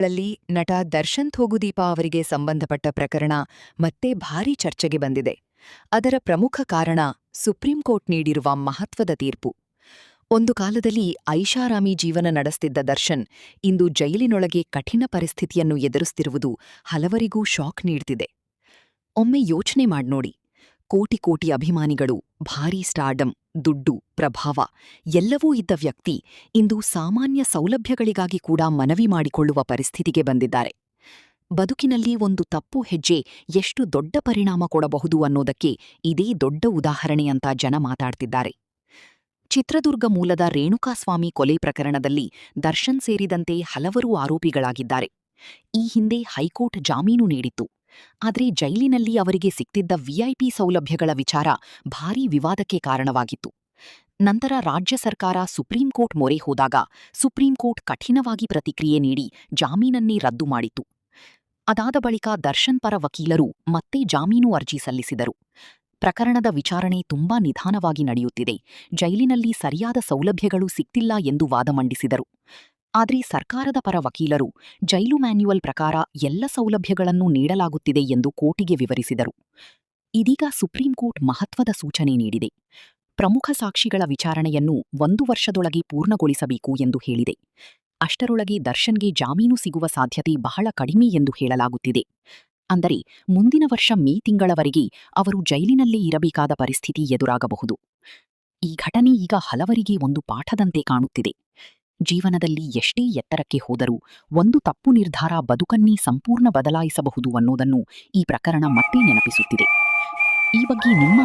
ಗಳಲ್ಲಿ ನಟ ದರ್ಶನ್ ಥೋಗುದೀಪ ಅವರಿಗೆ ಸಂಬಂಧಪಟ್ಟ ಪ್ರಕರಣ ಮತ್ತೆ ಭಾರೀ ಚರ್ಚೆಗೆ ಬಂದಿದೆ. ಅದರ ಪ್ರಮುಖ ಕಾರಣ ಸುಪ್ರೀಂ ಕೋರ್ಟ್ ನೀಡಿರುವ ಮಹತ್ವದ ತೀರ್ಪು. ಒಂದು ಕಾಲದಲ್ಲಿ ಐಷಾರಾಮಿ ಜೀವನ ನಡೆಸುತ್ತಿದ್ದ ದರ್ಶನ್ ಇಂದು ಜೈಲಿನೊಳಗೆ ಕಠಿಣ ಪರಿಸ್ಥಿತಿಯನ್ನು ಎದುರಿಸುತ್ತಿರುವುದು ಹಲವರಿಗೂ ಶಾಕ್ ನೀಡುತ್ತಿದೆ. ಒಮ್ಮೆ ಯೋಚನೆ ಮಾಡ್ನೋಡಿ, ಕೋಟಿ ಕೋಟಿ ಅಭಿಮಾನಿಗಳು, ಭಾರೀ ಸ್ಟಾರ್ಡಮ್, ದುಡ್ಡು, ಪ್ರಭಾವ ಎಲ್ಲವೂ ಇದ್ದ ವ್ಯಕ್ತಿ ಇಂದು ಸಾಮಾನ್ಯ ಸೌಲಭ್ಯಗಳಿಗಾಗಿ ಕೂಡ ಮನವಿ ಮಾಡಿಕೊಳ್ಳುವ ಪರಿಸ್ಥಿತಿಗೆ ಬಂದಿದ್ದಾರೆ. ಬದುಕಿನಲ್ಲಿ ಒಂದು ತಪ್ಪು ಹೆಜ್ಜೆ ಎಷ್ಟು ದೊಡ್ಡ ಪರಿಣಾಮ ಕೊಡಬಹುದು ಅನ್ನೋದಕ್ಕೆ ಇದೇ ದೊಡ್ಡ ಉದಾಹರಣೆ ಅಂತ ಜನ ಮಾತಾಡ್ತಿದ್ದಾರೆ. ಚಿತ್ರದುರ್ಗ ಮೂಲದ ರೇಣುಕಾಸ್ವಾಮಿ ಕೊಲೆ ಪ್ರಕರಣದಲ್ಲಿ ದರ್ಶನ್ ಸೇರಿದಂತೆ ಹಲವರು ಆರೋಪಿಗಳಾಗಿದ್ದಾರೆ. ಈ ಹಿಂದೆ ಹೈಕೋರ್ಟ್ ಜಾಮೀನು ನೀಡಿತ್ತು. ಆದರೆ ಜೈಲಿನಲ್ಲಿ ಅವರಿಗೆ ಸಿಕ್ತಿದ್ದ ವಿಐಪಿ ಸೌಲಭ್ಯಗಳ ವಿಚಾರ ಭಾರೀ ವಿವಾದಕ್ಕೆ ಕಾರಣವಾಗಿತ್ತು. ನಂತರ ರಾಜ್ಯ ಸರ್ಕಾರ ಸುಪ್ರೀಂ ಕೋರ್ಟ್ ಮೊರೆ ಹೋದಾಗ ಸುಪ್ರೀಂ ಕೋರ್ಟ್ ಕಠಿಣವಾಗಿ ಪ್ರತಿಕ್ರಿಯೆ ನೀಡಿ ಜಾಮೀನನ್ನೇ ರದ್ದು ಮಾಡಿತು. ಅದಾದ ಬಳಿಕ ದರ್ಶನ್ ಪರ ವಕೀಲರು ಮತ್ತೆ ಜಾಮೀನು ಅರ್ಜಿ ಸಲ್ಲಿಸಿದರು. ಪ್ರಕರಣದ ವಿಚಾರಣೆ ತುಂಬಾ ನಿಧಾನವಾಗಿ ನಡೆಯುತ್ತಿದೆ, ಜೈಲಿನಲ್ಲಿ ಸರಿಯಾದ ಸೌಲಭ್ಯಗಳು ಸಿಕ್ತಿಲ್ಲ ಎಂದು ವಾದ ಮಂಡಿಸಿದರು. ಆದರೆ ಸರ್ಕಾರದ ಪರ ವಕೀಲರು ಜೈಲು ಮ್ಯಾನ್ಯುವಲ್ ಪ್ರಕಾರ ಎಲ್ಲ ಸೌಲಭ್ಯಗಳನ್ನು ನೀಡಲಾಗುತ್ತಿದೆ ಎಂದು ಕೋರ್ಟಿಗೆ ವಿವರಿಸಿದರು. ಇದೀಗ ಸುಪ್ರೀಂ ಕೋರ್ಟ್ ಮಹತ್ವದ ಸೂಚನೆ ನೀಡಿದೆ. ಪ್ರಮುಖ ಸಾಕ್ಷಿಗಳ ವಿಚಾರಣೆಯನ್ನು 1 ವರ್ಷದೊಳಗೆ ಪೂರ್ಣಗೊಳಿಸಬೇಕು ಎಂದು ಹೇಳಿದೆ. ಅಷ್ಟರೊಳಗೆ ದರ್ಶನ್ಗೆ ಜಾಮೀನು ಸಿಗುವ ಸಾಧ್ಯತೆ ಬಹಳ ಕಡಿಮೆ ಎಂದು ಹೇಳಲಾಗುತ್ತಿದೆ. ಅಂದರೆ ಮುಂದಿನ ವರ್ಷ ಮೇ ತಿಂಗಳವರೆಗೆ ಅವರು ಜೈಲಿನಲ್ಲೇ ಇರಬೇಕಾದ ಪರಿಸ್ಥಿತಿ ಎದುರಾಗಬಹುದು. ಈ ಘಟನೆ ಈಗ ಹಲವರಿಗೆ ಒಂದು ಪಾಠದಂತೆ ಕಾಣುತ್ತಿದೆ. ಜೀವನದಲ್ಲಿ ಎಷ್ಟೇ ಎತ್ತರಕ್ಕೆ ಹೋದರೂ ಒಂದು ತಪ್ಪು ನಿರ್ಧಾರ ಬದುಕನ್ನೇ ಸಂಪೂರ್ಣ ಬದಲಾಯಿಸಬಹುದು ಅನ್ನೋದನ್ನು ಈ ಪ್ರಕರಣ ಮತ್ತೆ ನೆನಪಿಸುತ್ತಿದೆ. ಈ ಬಗ್ಗೆ ನಿಮ್ಮ